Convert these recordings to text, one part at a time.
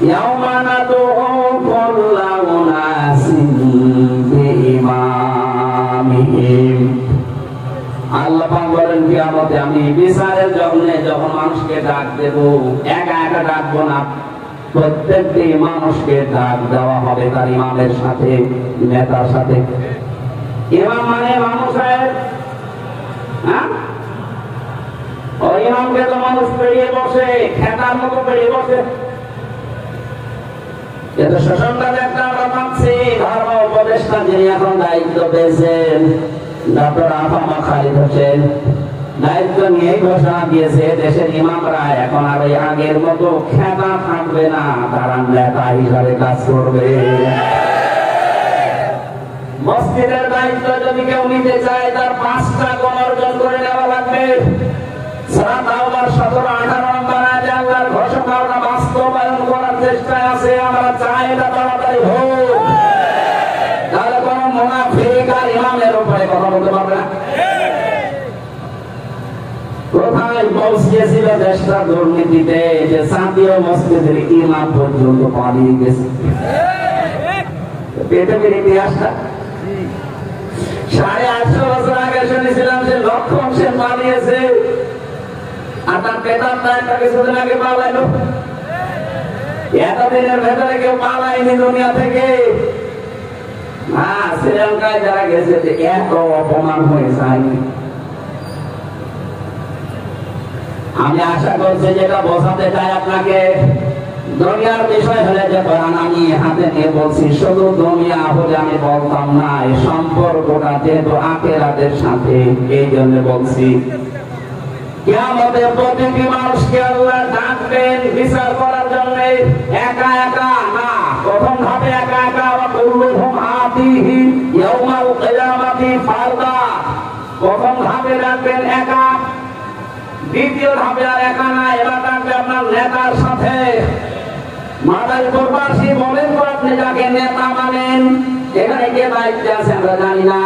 ইয়াওমা নাদউ কুল্লা উনাসিন বিইমামিহিম। আল্লাহ পাক বলেন কিয়ামতে আমি বিচারের জন্য যখন মানুষকে ডাক দেব, একা একা ডাকবো না, প্রত্যেকটি মানুষকে ডাক দেওয়া হবে তার ইমামের সাথে, নেতার সাথে। ইমাম মানে মানুষের, হ্যাঁ, ওই ইমামকে তো মানুষ পেরিয়ে বসে, খেতার মতো পেরিয়ে বসে। কিন্তু শোষণটাতে একটা আমরা পাচ্ছি, ধর্ম উপদেষ্টা যিনি এখন দায়িত্ব পেয়েছেন, ডক্টর আফামা খালিদ হোসেন, দায়িত্ব নিয়েই ঘোষণা দিয়েছে দেশের ইমামরা এখন আর ওই আগের মতো খেতা থাকবে না, তারা নেতা হিসাবে কাজ করবে। মসজিদের দায়িত্ব যদি কেউ নিতে চায় তার 5টা গুণ অর্জন করে নেওয়া লাগবে। সূরা তাওবার 17-18 নম্বর আয়াতে আল্লাহর ঘোষণা ওরা বাস্তবায়ন করার চেষ্টায় আছে। আমরা চাই এটা তাড়াতাড়ি হোক, তাহলে কোন মুনাফিক আর ইমামের উপরে কথা বলতে পারবে না। কোথায় পৌঁছিয়েছিল দেশটা দুর্নীতিতে, যে জাতীয় মসজিদের ইমাম পর্যন্ত পালিয়ে গেছে। পৃথিবীর ইতিহাসটা 850 বছর আগে শুনেছিলাম যে লক্ষণ সে পালিয়েছে, আর তার বেতনটা একটা কিছুদিন আগে পালাইলো। এতদিনের ভেতরে কেউ পালায়নি দুনিয়া থেকে। শ্রীলঙ্কায় যারা গেছে এত অপমান হয়ে যায়নি। আমি আশা করছি যেটা বোঝাতে চাই আপনাকে, দুনিয়ার বিষয় হলে যে কোরআন আমি হাতে নিয়ে বলছি, শুধু দুনিয়া হলে আমি বলতাম না, এই সম্পর্কটা যেহেতু আখিরাতের সাথে, এই জন্য বলছি। কিয়ামতের প্রতিটি মানুষকে আল্লাহ ডাকবেন বিচার করার জন্য, একা একা না। প্রথম ধাপে একা একা, ওয়া কুল্লুহুম আতিহি ইয়াউমাল কিয়ামাতি ফারদা। প্রথম ধাপে ডাকবেন একা, দ্বিতীয় ধাপে আর একা না, এবার ডাকবে আপনার নেতার সাথে। মাদার প্রবাসী বলেন তো আপনি যাকে নেতা মানেন, এখানে কে দায়িত্বে আছে আমরা জানি না।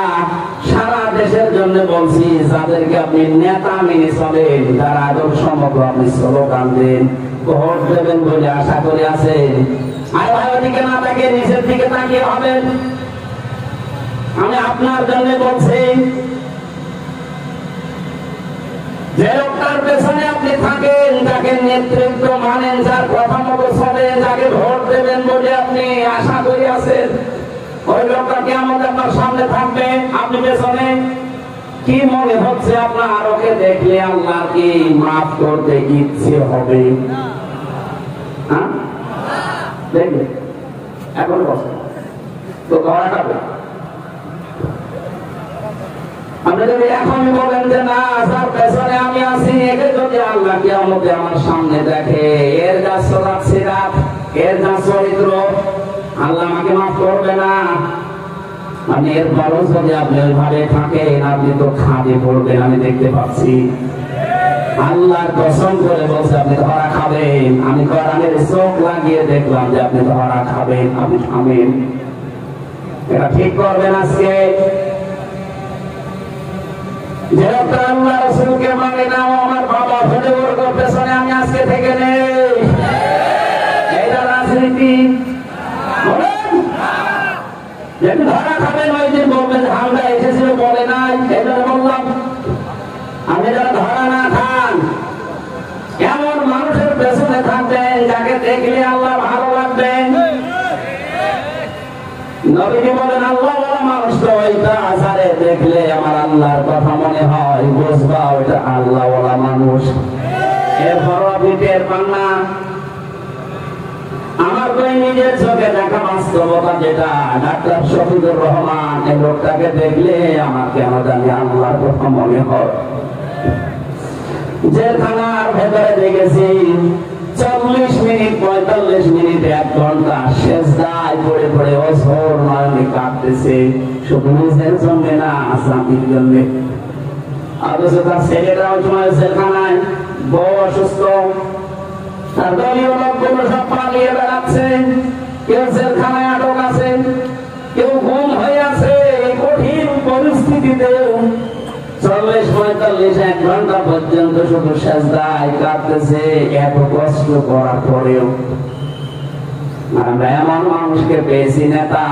সারা দেশের জন্য বলছি, যাদেরকে আপনি নেতা মেনে চলেন, যারা আদর্শ মতো আপনি স্লোগান দেন, ভোট দেবেন বলে আশা করে আছেন, আর ওইদিকে না তাকিয়ে নিচের দিকে তাকিয়ে হবেন। আমি আপনার জন্য বলছি, যে লোকটার পেছনে আপনি থাকেন, যাকে নেতৃত্ব মানেন, যার কথা মতো চলেন, যাকে ভোট দেবেন বলে আপনি আশা করে আছেন, ওই লোকটা কিয়ামতে আপনার সামনে থাকবে, আপনি পেছনে। কি মনে হচ্ছে আপনার ওকে দেখলে আল্লাহ কি মাফ করতে ইচ্ছে হবে? হ্যাঁ, দেখবে এখন বসে তো ধরা খাবে। আপনি যদি এখনই বলেন যে না, যার পেছনে আমি আছি, একে যদি আল্লাহ কিয়ামতে আমার সামনে দেখে, এর যা সিরাত, এর যা চরিত্র, আল্লাহ আমাকে মাফ করবে না। মানে এরপরও যদি আপনি ওইভাবে থাকেন, আপনি তো খাদে পড়বেন, আমি দেখতে পাচ্ছি। আল্লাহর কসম করে বলছে আপনি ধরা খাবেন। আমি কোরআনের চোখ লাগিয়ে দেখলাম যে আপনি ধরা খাবেন, আপনি থামেন। এটা ঠিক করবেন আজকে। যেরকম আল্লাহ রাসূলকে মানে না, আমার বাবা ভোটে ওর পেছনে আমি আজকে থেকে নেই, এটা রাজনীতি। যেদিন ধরা খাবেন ওই দিন বলবেন হামলা এসেছিল বলে নাই, এটা বললাম। আপনি যারা ধরা না খান, এমন মানুষের পেছনে থাকবেন যাকে দেখলে আল্লাহ ভালো লাগবে। নবীজি বলেন, আল্লাহ ওয়ালা মানুষ তো ওইটা আসারে দেখলে আমার আল্লাহর কথা মনে হয়, বুঝবা ওইটা আল্লাহ ওয়ালা মানুষ। এরপর আপনি টের পান না। আমার তো নিজের চোখে দেখা বাস্তবতা যেটা, ডাক্তার শফিকুর রহমান, এই লোকটাকে দেখলে আমার কেন জানি আল্লাহর কথা মনে হয়। জেলখানার ভেতরে দেখেছি 40 মিনিট 45 মিনিট 1 ঘন্টা সেজদায় পড়ে পড়ে অঝোর নয়নে কাঁদতেছে, শুধু নিজের জন্য না, জাতির জন্য। অথচ তার ছেলেরা ওই সময় জেলখানায়, বউ অসুস্থ, তার দলীয় লোকগুলো সব পালিয়ে বেড়াচ্ছে, কেউ জেলখানায় আটক আছে, কেউ গুম হয়ে আছে। এই কঠিন পরিস্থিতিতে 40-45 1 ঘন্টা পর্যন্ত শুধু সেজদায় কাঁদতেছে, এত কষ্ট করার পরেও। আমরা এমন মানুষকে পেয়েছি নেতা,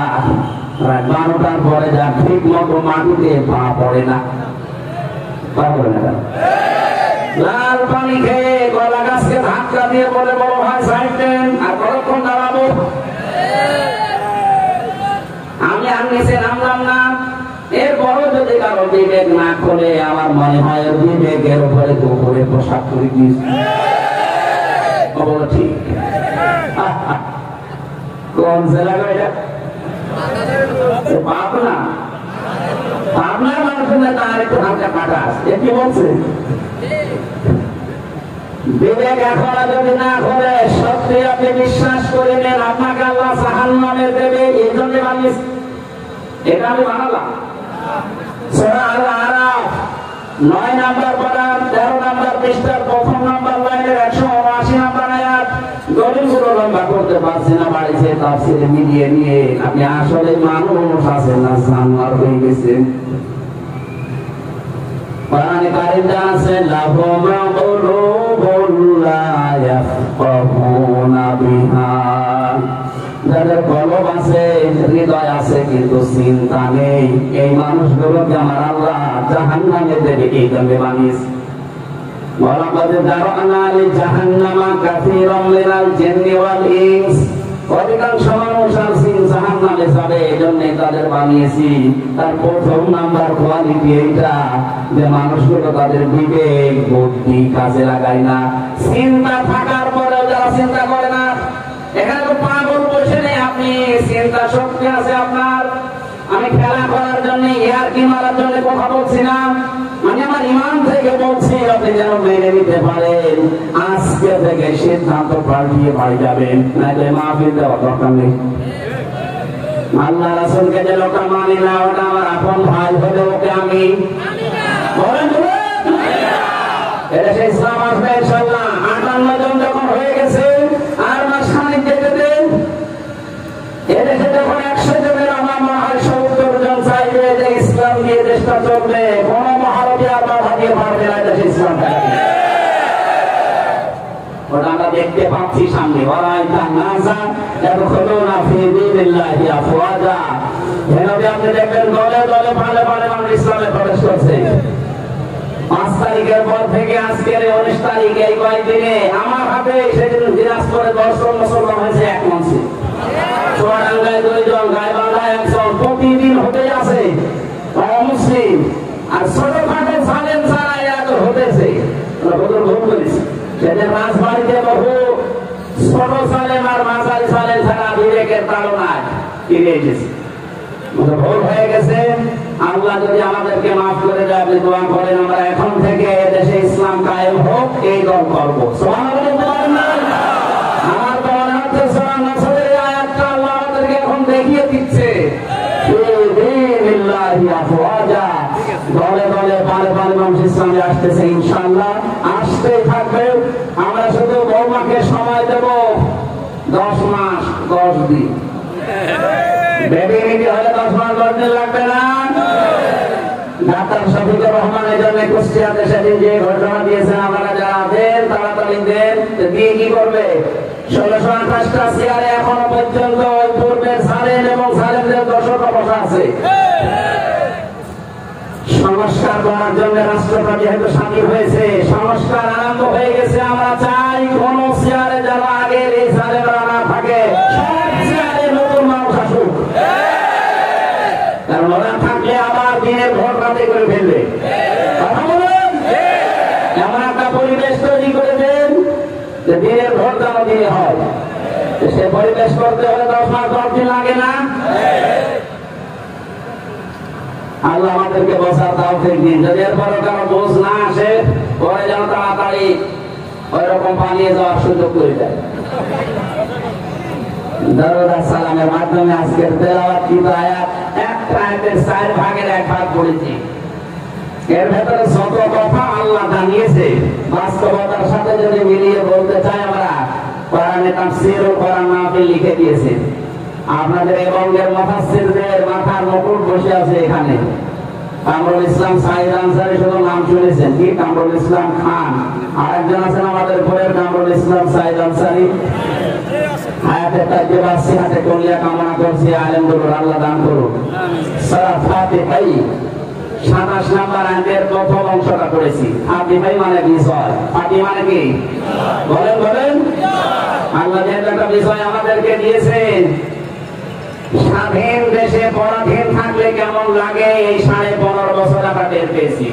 রাত 12টার পরে যা ঠিক মতো মাটিতে পা পড়ে না, পা পড়ে না। লাল পানি খেয়ে কলা গাছকে ধাক্কা দিয়ে বলে বড় ভাই সাইড দেন, আর কতক্ষণ দাঁড়াবো? আমি আর নিচে নামলাম না। এরপরও যদি কারো বিবেক না খোলে, আমার মনে হয় বিবেকের উপরে দুপুরে পোশাক করে দিয়েছে। ঠিক কোন জেলা এটা? পাবনা। পাবনার মানুষের নেতা আর একটু হালকা কাটা আছে। কি বলছে? বিবেক এখনো যদি না করে, সত্যি আপনি বিশ্বাস করে নেন আপনাকে আল্লাহ জাহান্নামে দেবে, এই জন্য বানিয়েছে। এটা আমি বানালাম। সূরা আল-আরাফ 9 নম্বর পারা 13 নম্বর পৃষ্ঠার 1ম নম্বর লাইনের 179 নম্বর আয়াত। দলিলগুলো লম্বা করতে পারছি না, বাড়িতে তাফসীরে মিলিয়ে নিয়ে আপনি আসলে মানুষ আছেন না জানোয়ার হয়ে গেছেন। কোরআনে কারীমে আছে লাহুম কুলুবুন লা ইয়াফকাহুনা বিহা, যাদের কলব আছে, হৃদয় আছে, কিন্তু চিন্তা নেই, এই মানুষগুলোকে আমার আল্লাহ জাহান্নামে দেবে, এই জন্য বানিয়েছে। ওয়ালাকাদ যারানা লিজাহান্নামা কাসীরাম মিনাল জিন্নি ওয়াল ইনস, অধিকাংশ মানুষ আর জিন জাহান্নামে যাবে, এই জন্য তাদের বানিয়েছি। তার 1ম নাম্বার কোয়ালিটি এইটা যে মানুষগুলো তাদের বিবেক বুদ্ধি কাজে লাগায় না। চিন্তা থাকার পরেও যারা চিন্তা করে না, এখানে তো পাগল বসে নেই আপনি, চিন্তা শক্তি আছে আপনার। আমি খেলা করার জন্য, ইয়ারকি মারার জন্য কথা বলছি না, আমি আমার ইমান থেকে বলছি, আপনি যেন মেনে নিতে পারেন। আজকে থেকে সিদ্ধান্ত পাল্টিয়ে বাড়ি যাবেন, নাইলে মাহফিল দেওয়ার দরকার নেই। আল্লাহ রাসূলকে যে লোকটা মানি না, ওটা আমার আপন ভাই হলে ওকে আমি বলেন, এটা সেই ইসলাম আসবে ইনশাআল্লাহ। 58 জন যখন হয়ে গেছে, আর মাসখানেক যেতে দেন, এদেশে যখন 100 জনের আমার মনে হয় 70 জন চাইবে যে ইসলাম দিয়ে দেশটা চলবে, কোন মহারবী আর বাধা দিয়ে পারবে না দেশে ইসলাম থাকবে। ওটা আমরা দেখতে পাচ্ছি সামনে। আপনি দেখবেন দলে দলে পালে পালে মানুষ ইসলামে প্রবেশ করছে। 5 তারিখের পর থেকে আজকের 19 তারিখ, এই কয়েকদিনে আমার হাতে সেদিন দিনাজপুরে 10 জন মুসলমান হয়েছে এক মঞ্চে। চুয়াডাঙ্গায় 2 জন, গাইবান্ধায় 1 জন, প্রতিদিন হতে আছে মুসলিম। আর ছোটখাটো সালেম ছাড়া এত হতেছে, ভুল করেছে। সেদিন রাজবাড়িতে বহু ছোট সালেম আর মাঝারি সালেম ছাড়া বিবেকের তাড়নায় ফিরে এসেছে। ভুল হয়ে গেছে। আল্লাহ যদি আমাদেরকে মাফ করে দেয়, আপনি দোয়া করেন আমরা এখন থেকে দেশে ইসলাম কায়েম হোক, এই দল করবো। আমার তো মনে হচ্ছে সূরা নাসরের আয়াতটা আল্লাহ আমাদেরকে এখন দেখিয়ে দিচ্ছে, দলে দলে পালে পালে মানুষ ইসলামে আসতেছে, ইনশাআল্লাহ আসতেই থাকবে। আমরা শুধু বৌমাকে সময় দেব 10 মাস 10 দিন। বেবি নিতে হলে 10 মাস 10 দিন লাগবে না। ডাক্তার শফিকুর রহমান এই জন্য কুষ্টিয়াতে সেদিন যে ঘোষণা দিয়েছেন, আপনারা যারা দেন তাড়াতাড়ি দেন, দিয়ে কি করবে? 1628টা চেয়ারে এখনো পর্যন্ত ওই পূর্বের সালেম এবং সালেমদের দর্শকরা বসা আছে। সংস্কার করার জন্য রাষ্ট্রটা যেহেতু স্বাধীন হয়েছে, সংস্কার আরম্ভ হয়ে গেছে। আমরা চাই কোন চেয়ারে যারা আগের এই সালেমরা না থাকে, সব চেয়ারে নতুন মানুষ আসুক। কারণ ওরা থাকলে আবার দিনের ভোট রাতে করে ফেলবে। কথা বলেন, এমন একটা পরিবেশ তৈরি করে দেন যে দিনের ভোট যেন দিনে হয়। সে পরিবেশ করতে হলে 10 মাস 10 দিন লাগে না। আল্লাহ আমাদেরকে বসার তাওফিক দিন। যদি এরপরও কারো বোঝ না আসে, পরে যেন তাড়াতাড়ি ওই রকম পালিয়ে যাওয়ার সুযোগ করে দেয়। দরুদ আর সালামের মাধ্যমে আজকের তেলাওয়াতকৃত আয়াত, একটা আয়াতের 4 ভাগের 1 ভাগ পড়েছি। এর ভেতরে যত কথা আল্লাহ জানিয়েছে, বাস্তবতার সাথে যদি মিলিয়ে বলতে চাই আমরা, কোরআনে তাফসীর ও কোরআন মাহফিল লিখে দিয়েছে। আপনাদের এই বঙ্গের মুফাসসিরদের মাথার মুকুট বসে আছে এখানে। কামরুল ইসলাম সাইদ আনসারী, শুধু নাম শুনেছেন কি? কামরুল ইসলাম খান। আরেকজন আছেন আমাদের ঘরের কামরুল ইসলাম সাইদ আনসারী, হায়াতে তাইয়্যিবা সিহাতে কলিয়া কামনা করছি, আলেমগুলোর আল্লাহ দান করুন। সূরা ফাতিহাই 27 নম্বর আয়াতের প্রথম অংশটা করেছি। ফাতিহাই মানে বিষয়, ফাতিহা মানে কি? বলেন বলেন। আল্লাহ যে একটা বিষয় আমাদেরকে দিয়েছেন, স্বাধীন দেশে পরাধীন থাকলে কেমন লাগে এই 15.5 বছর আমরা টের পেয়েছি।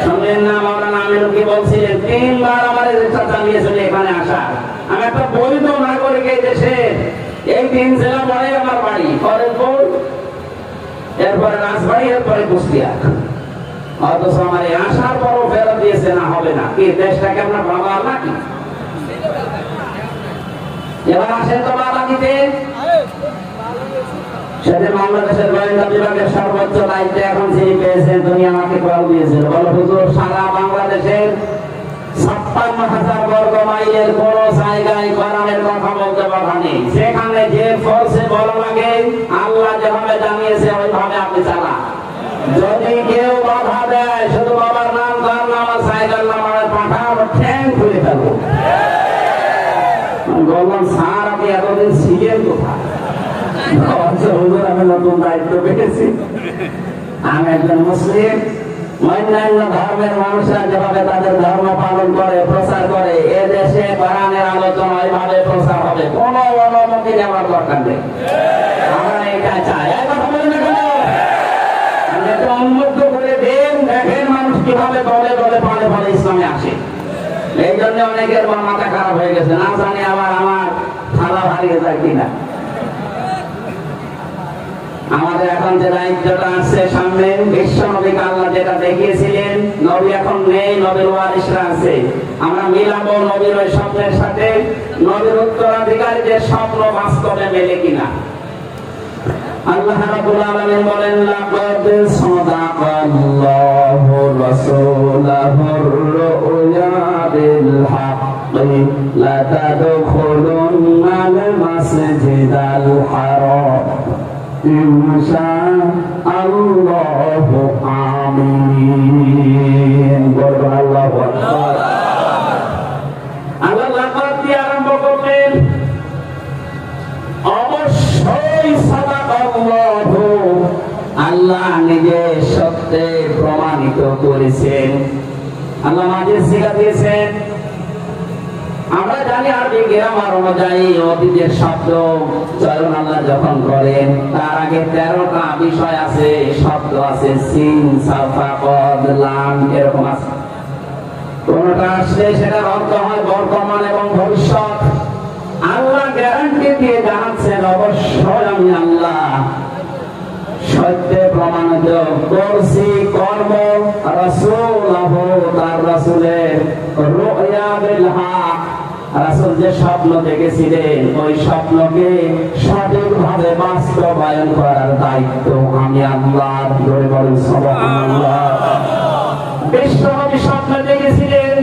শুনলেন না মাওলানা আমিনুল কি বলছিলেন? 3 বার আমাদের চেষ্টা চালিয়েছিল এখানে আসা। আমি একটা বৈধ নাগরিক এই দেশে, এই 3 জেলা পরে আমার বাড়ি, ফরিদপুর, এরপরে রাজবাড়ী, এরপরে কুষ্টিয়া। অথচ আমার এই আসার পরও ফেরত দিয়েছে না, হবে না। কি দেশটাকে আপনার বাবা নাকি? এবার আসেন তো বাবা দিতে। সেদিন বাংলাদেশের গোয়েন্দা বিভাগের সর্বোচ্চ দায়িত্বে এখন যিনি পেয়েছেন, তিনি আমাকে কল দিয়েছিল। বলো হুজুর, সারা বাংলাদেশের 56,000 বর্গ মাইলের কোন জায়গায় কোরআনের কথা বলতে বাধা নেই। সেখানে যে ফোর্সে বলা লাগে, আল্লাহ যেভাবে জানিয়েছে ওইভাবে আপনি চালান। যদি কেউ বাধা দেয়, শুধু বাবার নাম, তার নাম আর জায়গার নাম আমার পাঠাও, ঠ্যাং খুলে ফেলবো। বললাম, স্যার আপনি এতদিন ছিলেন কোথায়? হুজুর, আমি নতুন দায়িত্ব পেয়েছি। আমি একজন মুসলিম। অন্যান্য ধর্মের মানুষরা যেভাবে তাদের ধর্ম পালন করে, প্রচার করে, এ দেশে কোরআনের আলোচনা এইভাবে প্রচার হবে। কোন অনুমতি নেওয়ার দরকার নেই। আমরা এটা চাই। কথা বলি না কেন? একটু উন্মুক্ত করে দেন, দেখেন মানুষ কিভাবে দলে দলে পালে পালে ইসলামে আসে। এই জন্য অনেকের মাথা খারাপ হয়ে গেছে, না জানি আবার আমার থালা হারিয়ে যায় কিনা। আমাদের এখন যে দায়িত্বটা আছে সামনে, বিশ্ব নবীকে আল্লাহ যেটা দেখিয়েছিলেন, নবী এখন নেই, নবীর ওয়ারিসরা আছে। আমরা মিলাবো নবীর ওই স্বপ্নের সাথে নবীর উত্তরাধিকারীদের স্বপ্ন বাস্তবে মেলে কিনা। আল্লাহ রাব্বুল আলামিন বলেন, লাকাদ সাদাকাল্লাহু রাসূলাহুর রুয়া বিল হাক্কি লা তাদখুলুন্নাল মাসজিদাল হারাম ইনশাআল্লাহু আমিন। বলুন আল্লাহু আকবার। আল্লাহ লাকাদ দিয়ে আরম্ভ করলেন, অবশ্যই সাদাকাল্লাহু, আল্লাহ নিজে সত্যে প্রমাণিত করেছেন। আল্লাহ মাঝে শিখা দিয়েছেন। আমরা জানি আরবি গ্রামার অনুযায়ী অতীতের শব্দ চয়ন আল্লাহ যখন করেন, তার আগে 13টা বিষয় আছে, শব্দ আছে, সিন, সাফা, কদ, লাম, এরকম আছে। কোনটা আসলে সেটার অর্থ হয় বর্তমান এবং ভবিষ্যৎ। আল্লাহ গ্যারান্টি দিয়ে জানাচ্ছেন, অবশ্যই আমি আল্লাহ সত্যে প্রমাণিত করছি কর্ম রাসূলহু, তার রাসূলের রুয়া বিল হক, রাসূল যে স্বপ্ন দেখেছিলেন ওই স্বপ্নকে সঠিকভাবে বাস্তবায়ন করার দায়িত্ব আমি আল্লাহ। জোরে বলেন সুবহানাল্লাহ। বিশ্বনবী স্বপ্ন দেখেছিলেন,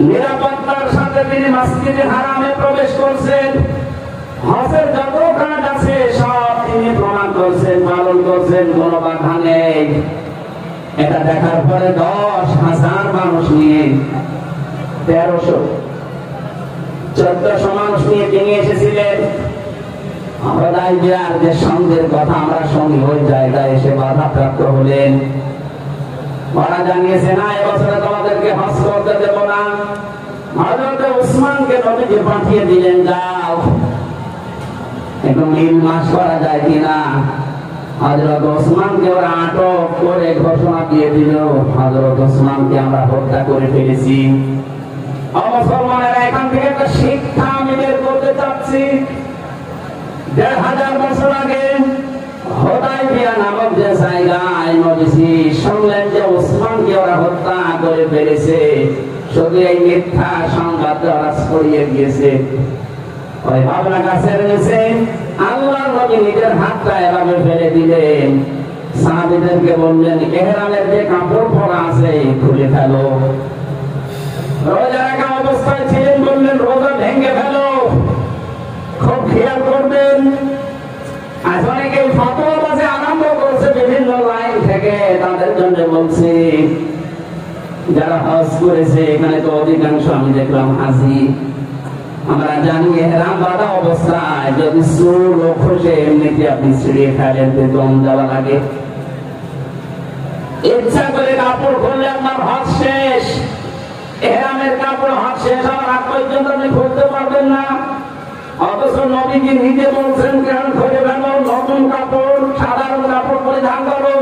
নিরাপত্তার সাথে তিনি মসজিদে হারামে প্রবেশ করছেন। হজের যত কাজ আছে সব তিনি প্রমাণ করছেন, পালন করছেন, কোনো বাধা নেই। এটা দেখার পরে 10,000 মানুষ নিয়ে 1300-1400 মানুষ নিয়ে তিনি এসেছিলেন। হুদায়বিয়ার যে সন্ধির কথা আমরা শুনি, ওই জায়গায় এসে বাধাপ্রাপ্ত হলেন। ওরা জানিয়েছে, না এবছরে তোমাদেরকে হজ করতে দেব না। হযরত উসমানকে নবীজি পাঠিয়ে দিলেন, যাও একটু মিল মাস করা যায় কিনা। হযরত ওসমানকে ওরা আটক করে ঘোষণা দিয়ে দিল, হযরত ওসমানকে আমরা হত্যা করে ফেলেছি। মুসলমানেরা এখান থেকে একটা শিক্ষা আমি বের করতে চাচ্ছি। 1500 বছর আগে হুদায়বিয়া নামক যে জায়গায় নবীজি শুনলেন যে ওসমানকে ওরা হত্যা করে ফেলেছে, শুধু এই মিথ্যা সংবাদ ওরা ছড়িয়ে দিয়েছে। ওই ভাবনা কাছে রয়েছে, আল্লাহ নবী নিজের হাতটা এভাবে ফেলে দিলেন, সাহাবীদেরকে বললেন, ইহরামের যে কাপড় পরা আছে খুলে ফেলো। রোজা রাখা অবস্থায় ছিলেন, বললেন রোজা ভেঙে ফেলো। খুব খেয়াল করবেন, আজ অনেকে ফতোয়াবাজি আরম্ভ করছে বিভিন্ন লাইন থেকে। তাদের জন্য বলছি, যারা হজ করেছে এখানে তো অধিকাংশ আমি দেখলাম হাজি। আমরা জানি ইহরাম বাঁধা অবস্থায় যদি চুল খসে এমনিতে আপনি ছিঁড়িয়ে ফেলেন দম দেওয়া লাগে। ইচ্ছা করে কাপড় খুললে আপনার হজ শেষ, এহরামের কাপড় হজ শেষ হওয়ার আগ পর্যন্ত আপনি খুলতে পারবেন না। অথচ নবীজি নিজে বলছেন কেন খুলে ফেলো, নতুন কাপড় সাধারণ কাপড় পরিধান করো।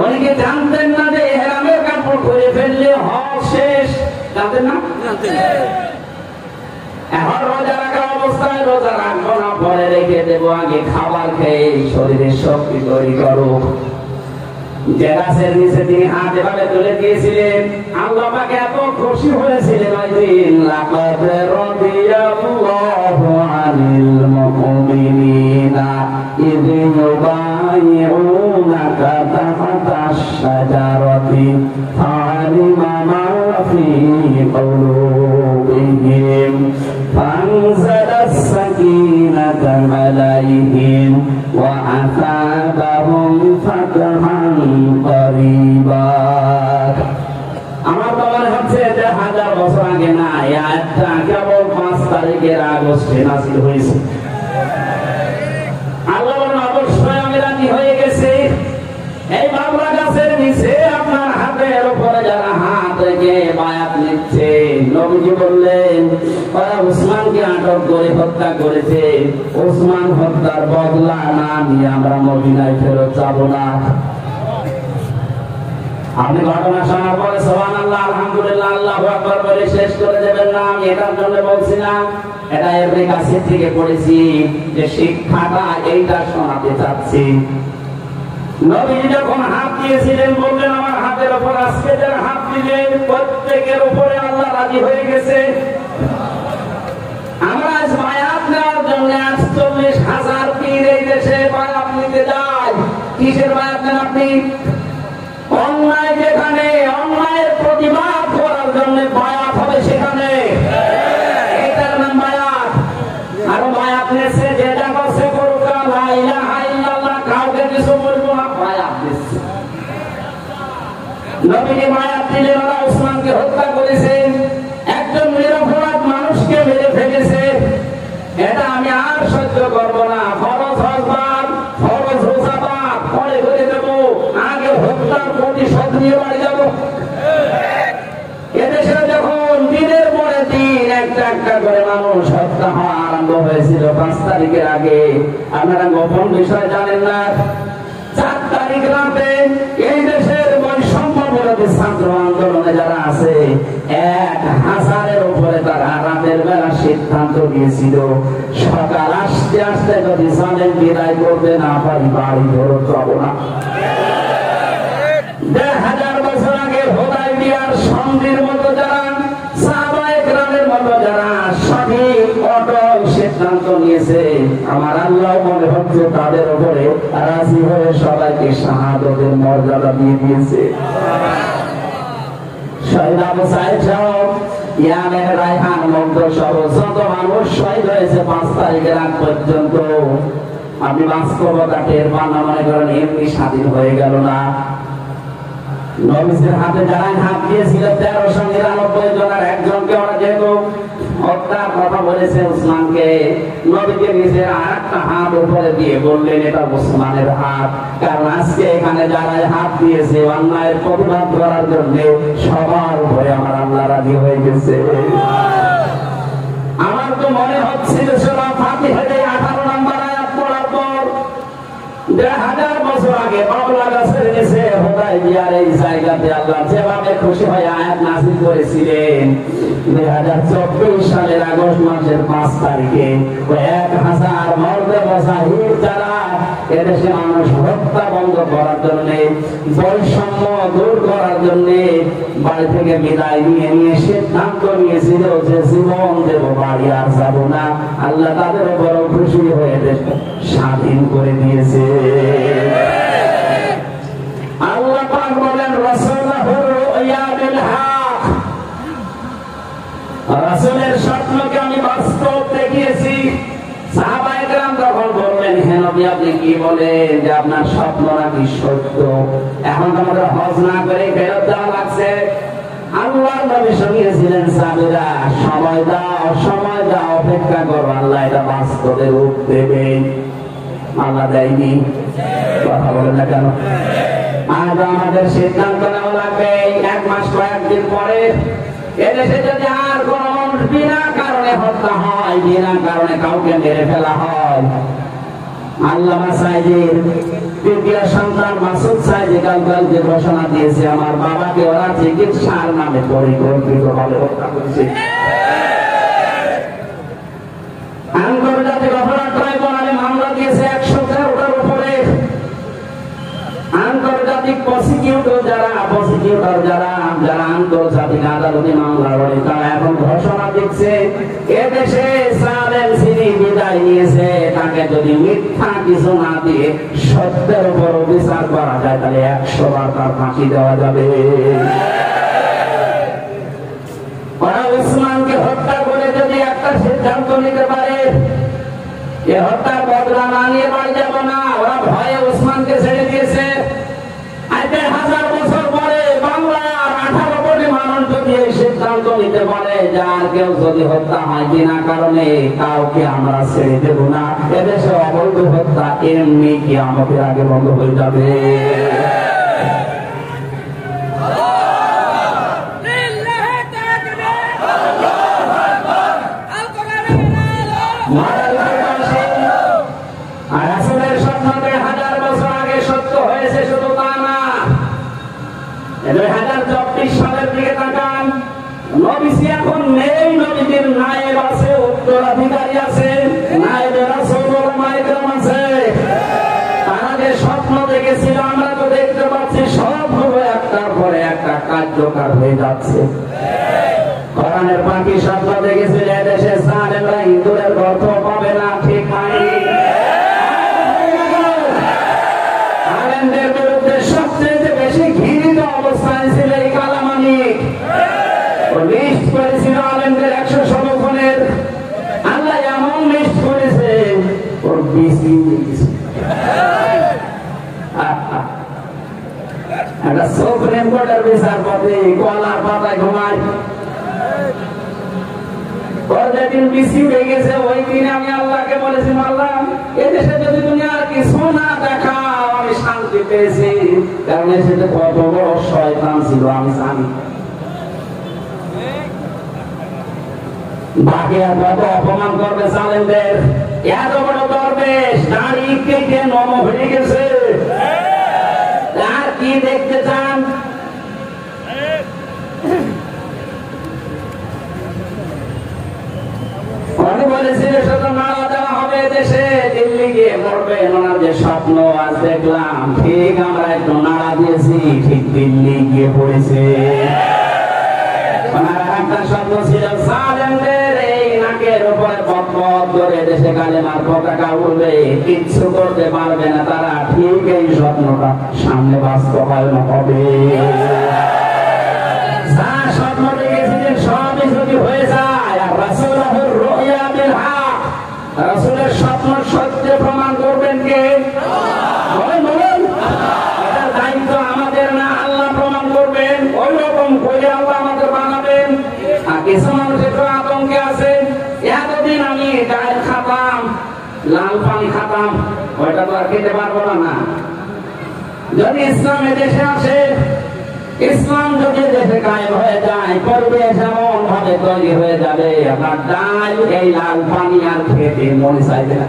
উনি কি জানতেন না যে এহরামের কাপড় খুলে ফেললে হজ শেষ? জানতেন না? এখন রোজা রাখা অবস্থায় রোজা রাখবো না, পরে রেখে দেবো, আগে খাবার খেয়ে শরীরের শক্তি তৈরি করো। যে গাছের নিচে তিনি হাত এভাবে তুলে দিয়েছিলেন, আল্লাহ পাক এত খুশি হয়েছিলেন ওই দিন, লাকাদ রাদিয়াল্লাহু আনিল মুমিনিনা ইয ইউবাইউনাকা তাহতাশ শাজারাতি ফাআলিমা মা ফী কুলুবিহিম ফানজালাস সাকিনাতা আলাইহিম ওয়া আসাবাহুম ফাতহান করিবা। আমার তো মনে হচ্ছে যে 1000 বছর আগে না, এই আয়াতটা কেবল 5 তারিখের আগস্টে নাযিল হয়েছে। আল্লাহ বলেন অবশ্যই আমি রাজি হয়ে গেছি। এই বাবলা গাছের নিচে আপনার হাতের উপরে যারা হাত রেখে বায়াত নিচ্ছে, নবীজি বললেন ওরা উসমানকে আটক করে হত্যা করেছে, উসমান হত্যার বদলা না নিয়ে আমরা মদিনায় ফেরত যাব না। আপনি ঘটনা শোনার পরে সুবহানাল্লাহ আলহামদুলিল্লাহ আল্লাহু আকবার বলে শেষ করে দেবেন না, আমি এটার জন্য বলছি না, এটা ইবনে কাসির থেকে পড়েছি যে শিক্ষাটা এইটা শোনাতে চাচ্ছি। নবীজি যখন হাত দিয়েছিলেন বললেন আমার হাতের উপর আজকে যারা হাত দিলেন প্রত্যেকের উপরে আল্লাহ রাজি হয়ে গেছে। আমরা আজ বায়াত নেওয়ার জন্য ৪৮,০০০ পীর এই দেশে বায়াত নিতে যায়। কিসের বায়াত নেন আপনি? অন্যায় যেখানে, অন্যায়ের প্রতিবাদ করার জন্য বায়াত হবে সেখানে, এটার নাম বায়াত। আর বায়াত নেছে যেটা করছে করুক, লা ইলাহা ইল্লাল্লাহ, কাউকে কিছু বলবো না, বায়াত দিচ্ছে। নবীজি বায়াত দিলেন, ওরা উসমানকে হত্যা করেছেন, একজন নিরপরাধ মানুষকে মেরে ফেলেছে, এটা আমি আর সহ্য করবো না। ফরজ হজ বাদ, ফরজ রোজা বাদ, পরে করে দেবো, আগে হত্যার প্রতিশোধ নিয়ে বাড়ি যাবো। এদেশে যখন দিনের পরে দিন একটা একটা করে মানুষ হত্যা হওয়া আরম্ভ হয়েছিল 5 তারিখের আগে, আপনারা গোপন বিষয় জানেন না, 4 তারিখ রাতে এই দেশের বৈষম্য বিরোধী ছাত্র আন্দোলনে যারা আছে 1000-এর উপরে তারা রাতের বেলা সিদ্ধান্ত নিয়েছিল সকাল আসতে আসতে যদি জানেন বিদায় করতে না পারি বাড়ি ফেরত যাব না। 1000 বছর আগে হুদায়বিয়ার সন্ধির মতো যারা, সাহাবায়ে কেরামের মতো যারা সঠিক অটল সিদ্ধান্ত নিয়েছে, আমার আল্লাহ মনে হচ্ছে তাদের উপরে রাজি হয়ে সবাইকে শাহাদাতের মর্যাদা দিয়ে দিয়েছে। শহীদ আবু সাঈদ সহ, ইয়ামের রায়হান মুগ্ধ সহ যত মানুষ শহীদ হয়েছে 5 তারিখের আগ পর্যন্ত, আপনি বাস্তবতা টের পান না, মনে করেন এমনি স্বাধীন হয়ে গেল না। নবীজির হাতে যারা হাত দিয়েছিল 1399 জনের একজনকে ওরা যেহেতু হত্যার কথা বলেছে উসমানকে, নবীকে নিজের আরেকটা হাত উপরে দিয়ে বললেন এটা উসমানের হাত, কারণ আজকে এখানে যারা হাত দিয়েছে অন্যায়ের প্রতিবাদ করার জন্য সবার উপরে আমার আল্লাহ রাজি হয়ে গেছে। আমার তো মনে হচ্ছিল সূরা ফাতিহার 18 নম্বর আয়াত পড়ার পর 1000 বছর আগে বাবলা গাছের নিচে হুদায়বিয়ার এই জায়গাতে আল্লাহ যেভাবে খুশি হয়ে আয়াত নাযিল করেছিলেন, 2024 সালের আগস্ট মাসের 5 তারিখে 1000 মর্দে মুজাহিদ যারা এদেশে মানুষ হত্যা বন্ধ করার জন্য, বৈষম্য দূর করার জন্য বাড়ি থেকে বিদায় নিয়ে সিদ্ধান্ত নিয়েছিল যে জীবন দেব, বাড়ি আর যাব না, আল্লাহ তাদের উপর খুশি হয়ে স্বাধীন করে দিয়েছে। আল্লাহ পাক বলেন রাসূলুহু রুয়া বিল হক, রাসূলের স্বপ্নকে আমি বাস্তব দেখিয়েছি। সাহাবায়ে কেরাম তখন বললেন, হে নবী আপনি কি বলেন যে আপনার স্বপ্ন নাকি সত্য? এখন তো আমাদের হজ না করে ফেরত দেওয়া লাগছে, আল্লাহর নবী শুনিয়েছিলেন সাহাবীরা সময় দাও অপেক্ষা করো, আল্লাহ এটা বাস্তবে রূপ দেবে। আল্লাহ দেয়নি, কথা বলেন না কেন? আজ আমাদের সিদ্ধান্ত নেওয়া লাগবে, এক মাস কয়েকদিন পরে এদেশে যদি আর কোন মানুষ বিনা কারণে হত্যা হয়, বিনা কারণে কাউকে মেরে ফেলা হয়, আল্লামা সাইদির তৃতীয় সন্তান মাসুদ সাইদি কালকে ঘোষণা দিয়েছে, আমার বাবাকে ওরা চিকিৎসার নামে পরিকল্পিতভাবে হত্যা করেছে। আন্তর্জাতিক অপরাধ ট্রাইব্যুনালে মামলা দিয়েছে 113টার উপরে। আন্তর্জাতিক প্রসিকিউটর যারা আন্তর্জাতিক আদালতে মামলা লড়ে, তারা এখন ঘোষণা দিচ্ছে এদেশে সালেম সিনি বিদায় নিয়েছে, তাকে যদি মিথ্যা কিছু না দিয়ে সত্যের উপর বিচার করা যায় তাহলে 100 বার তার ফাঁসি দেওয়া যাবে। ওরা উসমানকে হত্যা করে যদি একটা সিদ্ধান্ত নিতে পারে, এ হত্যার বদলা না নিয়ে বাড়ি যাব না, ওরা ভয়ে উসমানকে ছেড়ে দিয়েছে। আজ 1000 বছর পরে বাংলার 18 কোটি মানুষ যদি এই সিদ্ধান্ত নিতে পারে যে আর কেউ যদি হত্যা হয় বিনা কারণে, কাউকে আমরা ছেড়ে দেব না, এদেশে অবৈধ হত্যা এমনি কিয়ামতের আগে বন্ধ হয়ে যাবে। রাসূলের স্বপ্ন 2000 বছর আগে সত্য হয়েছে, শুধু তা না, 2024 সালের দিকে তাকান। নবীজি এখন নেই, নবীজির নায়েব আছে, উত্তরাধিকারী আছে, নায়েবে রাসূল ওলামা ইকরাম আছে। তারা যে স্বপ্ন দেখেছিল আমরা তো দেখতে পাচ্ছি সবগুলো একটার পরে একটা কার্যকর হয়ে যাচ্ছে। কোরআনের পাখি স্বপ্ন দেখেছিল এদেশে জালেমরা ইঁদুরের গর্ত পাবে না, ঠিক হয়নি। আলেমদের বিরুদ্ধে সবচেয়ে বেশি ঘৃণিত অবস্থায় ছিল এই কালামানিক। ও লিস্ট করেছিল আলেমদের 116 জনের, আল্লাহ এমন লিস্ট করেছে ওর বিসি দিয়েছে। একটা সুপ্রিম কোর্টের বিচারপতি কলার পাতায় ঘুমায়, যেদিন বিসি উঠে গেছে ওই দিনে আমি আল্লাহকে বলেছি, আল্লাহ এদেশে যদি তুমি আর কিছু না দেখাও আমি শান্তি পেয়েছি, কারণ এসে কত বড় শয়তান ছিল আমি জানি। বাকি আর কত অপমান করবে জালেমদের, এত বড় দরবেশ দাঁড়ি কেটে নম হয়ে গেছে, আর কি দেখতে চান? বলেছিল শুধু নাড়া দেওয়া হবে দেশে, দিল্লি গিয়ে মরবে, ওনার যে স্বপ্ন আজ দেখলাম ঠিক আমরা একটু নাড়া দিয়েছি, ঠিক দিল্লি গিয়ে পড়েছে। ওনার একটা স্বপ্ন ছিল জালেমদের এই নাকের উপরে পথ করে দেশে কালেমার পতাকা উড়বে, কিচ্ছু করতে পারবে না তারা, ঠিক এই স্বপ্নটা সামনে বাস্তবায়ন হবে। যা স্বপ্ন দেখেছিলেন সবই যদি হয়ে যায়, আর রাসূলুর রুয়া বিল হক, রাসূলের স্বপ্ন সত্য প্রমাণ করবেন কে? বলেন। এটার দায়িত্ব আমাদের না, আল্লাহ প্রমাণ করবেন। ওই রকম করে আল্লাহ আমাদের বানাবেন। আর কিছু মানুষের তো আতঙ্কে আছে, এতদিন আমি ডাল খাতাম, লাল পানি খাতাম, ওইটা তো আর খেতে পারবো না। যদি ইসলাম দেশে আসে, ইসলাম যদি দেশে কায়েম হয়ে যায়, পরিবেশ এমন ভাবে তৈরি হয়ে যাবে আপনার ডাল এই লাল পানি আর খেতে মনে চাইবে না।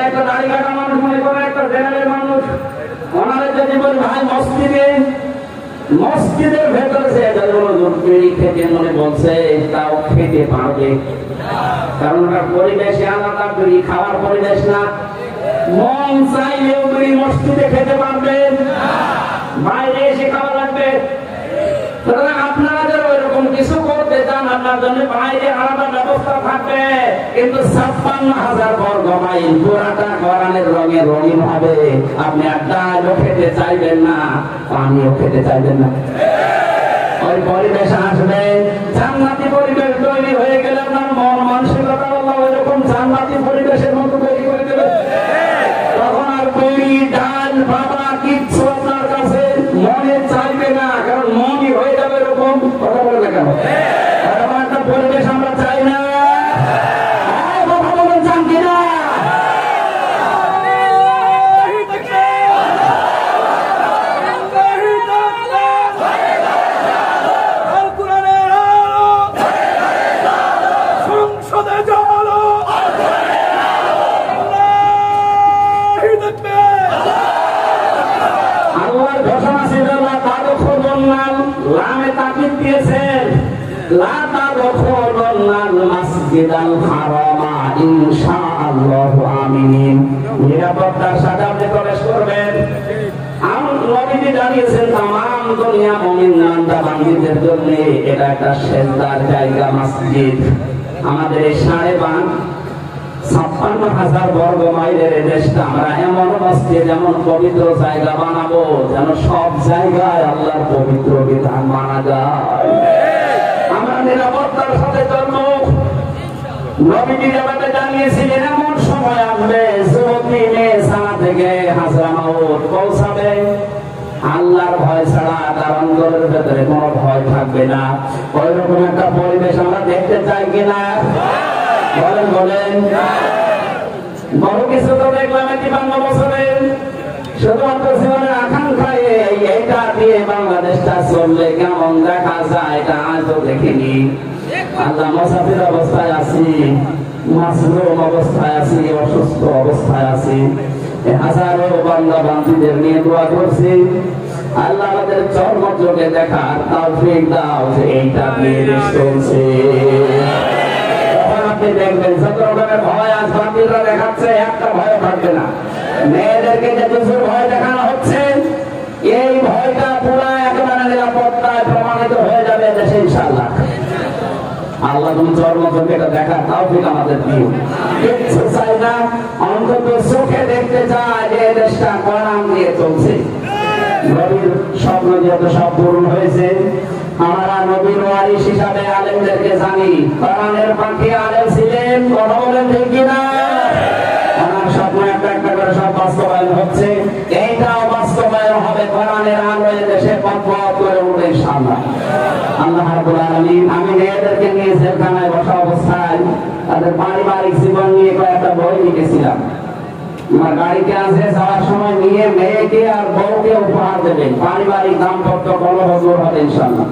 একটা দাড়ি কাটা মানুষ মনে করে একটা জেনারেল মানুষ, ওনাদের যদি বলি ভাই মসজিদের ভেতরে যে বিড়ি খেতে মনে বলছে তাও খেতে পারবে, কারণ ওটা পরিবেশে আলাদা, বিড়ি খাওয়ার পরিবেশ না। মন চাইলেও বিড়ি মসজিদে খেতে পারবেন, বাইরে এসে খাওয়া লাগবে। সুতরাং আপনারা যারা ওইরকম কিছু করতে চান, আপনার জন্য বাইরে আলাদা ব্যবস্থা থাকবে, কিন্তু 56,000 বর্গ মাইল পুরাটা কোরআনের রঙে রঙিন হবে। আপনি আর ডালও খেতে চাইবেন না, পানিও খেতে চাইবেন না। ওই পরিবেশ আসবে, জান্নাতি পরিবেশ তৈরি হয়ে গেলে আপনার মন মানসিকতা আল্লাহ ওইরকম জান্নাতি পরিবেশের মতো তৈরি করে দেবে। তখন আর বিড়ি ডাল বাবা কিচ্ছু আপনার কাছে মনে চাইবে লা তাদখুলুল মাসজিদাল হারামা ইনশাআল্লাহু আমিন। নিরাপত্তার সাথে আপনি প্রবেশ করবেন। নবীজি জানিয়েছেন তামাম দুনিয়া মুমিন বান্দাবান্দিদের জন্য এটা একটা সেজদার জায়গা, মসজিদ। আমাদের এই 56,000 বর্গ মাইলের দেশটা আমরা এমন মসজিদ, এমন পবিত্র জায়গা বানাবো যেন সব জায়গায় আল্লাহর পবিত্র বিধান মানা যায়। আমরা নিরাপত্তার সাথে জন্ম। নবীজি যেভাবে জানিয়েছিলেন এমন সময় আসবে যুবতী মেয়ে সানা থেকে হাজরা মাউত পৌঁছাবে, আল্লাহর ভয় ছাড়া তার অন্তরের ভেতরে কোনো ভয় থাকবে না। ওইরকম একটা পরিবেশ আমরা দেখতে চাই কিনা? বলেন বলেন। বড় কিছু তো দেখলাম 52 বছরে, শুধুমাত্র জীবনের আকাঙ্ক্ষা এইটা দিয়ে বাংলাদেশটা চললে কেমন দেখা যায় এটা আজও দেখিনি। আল্লাহ, মুসাফির অবস্থায় আছি, মাসরুম অবস্থায় আছি, অসুস্থ অবস্থায় আছি, হাজারো বান্দা বান্দীদের নিয়ে দোয়া করছি। আল্লাহ আমাদের চর্মযোগে দেখার তৌফিক দাও যে এইটা দিয়ে দেশ চলছে। আপনি দেখবেন যত রকমের ভয় আজ বাতিলরা দেখাচ্ছে, একটা ভয় থাকবে না। মেয়েদেরকে যে কিছু ভয় দেখানো হচ্ছে, এই ভয়টা পুরা একেবারে নিরাপত্তায় প্রমাণিত হয়ে যাবে দেশে ইনশাআল্লাহ। আল্লাহ তুমি চর্মযোগে এটা দেখার তৌফিক আমাদের দিও। কিচ্ছু চাই না, অন্তত চোখে দেখতে চাই যে দেশটা কোরআন দিয়ে চলছে। নবীর স্বপ্ন যেহেতু সব পূরণ হয়েছে, আমরা নবীর ওয়ারিস হিসাবে আলেমদেরকে জানি। কোরআনের পাখি আলেম ছিলেন, কথা বলেন ঠিক কিনা? আমার স্বপ্ন একটা একটা করে সব বাস্তবায়ন হচ্ছে, এইটাও বাস্তবায়ন হবে। কোরআনের আলোয় দেশে পথ করে উঠবে ইনশাআল্লাহ। আল্লাহ রাব্বুল আলামিন, আমি মেয়েদেরকে নিয়ে জেলখানায় বসা অবস্থায় তাদের পারিবারিক জীবন নিয়ে কয়েকটা বই লিখেছিলাম। আমার গাড়িতে আছে, যাওয়ার সময় নিয়ে মেয়েকে আর বউকে উপহার দেবেন। পারিবারিক দাম্পত্য কলহ দূর হবে ইনশাআল্লাহ।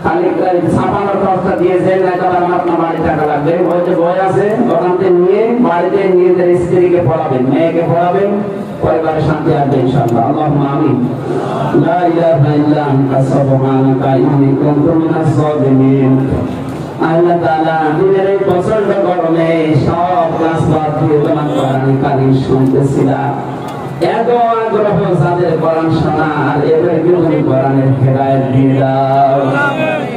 খালি ছাপানোর খরচা দিয়েছেন, আপনার বাড়ি টাকা লাগবে। ওই যে বই আছে, ওখানতে নিয়ে বাড়িতে নিজেদের স্ত্রীকে পড়াবেন, মেয়েকে পড়াবেন, পরিবারের শান্তি আসবে ইনশাআল্লাহ। আল্লাহুম্মা আমিন। লা ইলাহা ইল্লা আনতা সুবহানাকা ইন্নী কুনতু মিনাজ জালিমিন। আল্লাহ তাআলা, আমাদের এই প্রচন্ড গরমে সব কাজ বাদ দিয়ে তোমার কোরআন কারীম শুনতেছিলাম। এত আগ্রহ যাদের কোরআন শোনা, আর এদেরকে তুমি কোরআনের হেদায়েত দিয়ে দাও।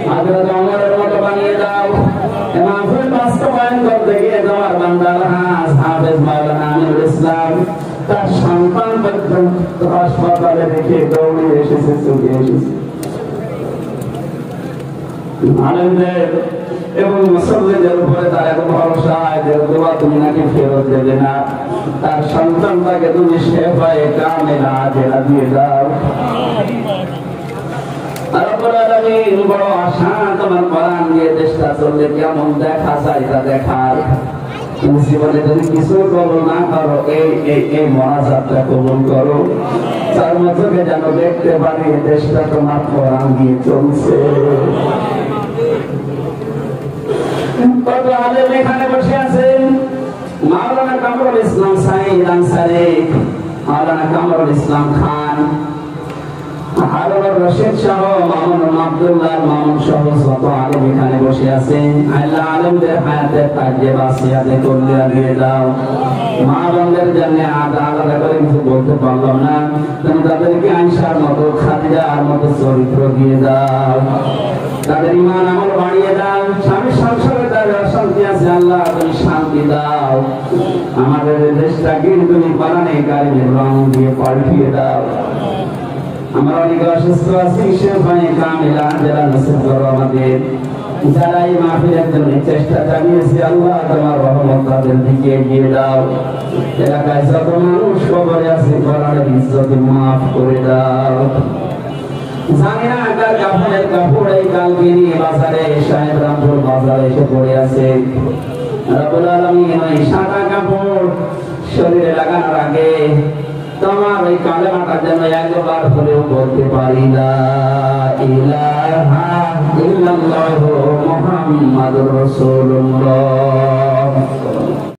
হযরত ওমরের মতো বানিয়ে দাও। মাহফিল বাস্তবায়ন করতে গিয়ে তোমার বান্দা হাফেজ মাওলানা আমিনুল ইসলাম তার সন্তান পর্যন্ত হাসপাতালে রেখে দৌড়ে এসেছে, ছুটে এসেছে। আলেমদের এবং মুসল্লিদের উপরে তার এত ভরসা যে দোয়া তুমি নাকি ফেরত দেবে না, তার সন্তানটাকে তুমি শেফায়ে কামিলা আজেরা দিয়ে দাও। রব্বুল আলামিন, বড় আশা তোমার কোরআন দিয়ে দেশটা চললে কেমন দেখা যায় তা দেখার। তুমি জীবনে যদি কিছু করো না করো, এই মোনাজাতটা কবুল করো। তার মধ্যে যেন দেখতে পারি দেশটা তোমার কোরআন দিয়ে চলছে। কত আলেম এখানে বসে আছেন। মাওলানা কামরুল ইসলাম সাইদ আনসারী, মাওলানা কামরুল ইসলাম খান, হারুনুর রশিদ সহ, মামুনুল আব্দুল্লাহ মামুন সহ যত আলেম এখানে বসে আছেন, আল্লাহ আলেমদের হায়াতের কাজে বাসিয়াতে কল্যাণ দিয়ে দাও। মা বোনদের জন্য আলাদা করে কিছু বলতে পারলাম না, তুমি তাদেরকে আয়েশার মতো, খাদিজার মতো চরিত্র দিয়ে দাও। তাদের ঈমান আমল বাড়িয়ে দাও। স্বামী সংসারে তাদের অশান্তি আছে, আল্লাহ তুমি শান্তি দাও। আমাদের দেশটাকে তুমি কোরআনে কারিমের রং দিয়ে পাল্টিয়ে দাও। আমরা অনেকে অসুস্থ আছি, শেফায়ে কামিলা আজেরা নসিব করো আমাদের। যারা এই মাহফিলের জন্য চেষ্টা চালিয়েছে, আল্লাহ তোমার রহমত তাদের দিকে এগিয়ে দাও। এলাকায় যত মানুষ কবরে আছে, কোরআনের ইজ্জতে মাফ করে দাও। জানি না কার কাপড়ের কাপড় এই কালগিরি বাজারে, সাহেব রামপুর বাজারে এসে পড়ে আছে। রব্বুল আলামিন, ওই সাদা কাপড় শরীরে লাগানোর আগে তোমার ওই কালেমাটা যেন একবার হলেও বলতে পারি, লা ইলাহা ইল্লাল্লাহু মুহাম্মাদুর রাসূলুল্লাহ।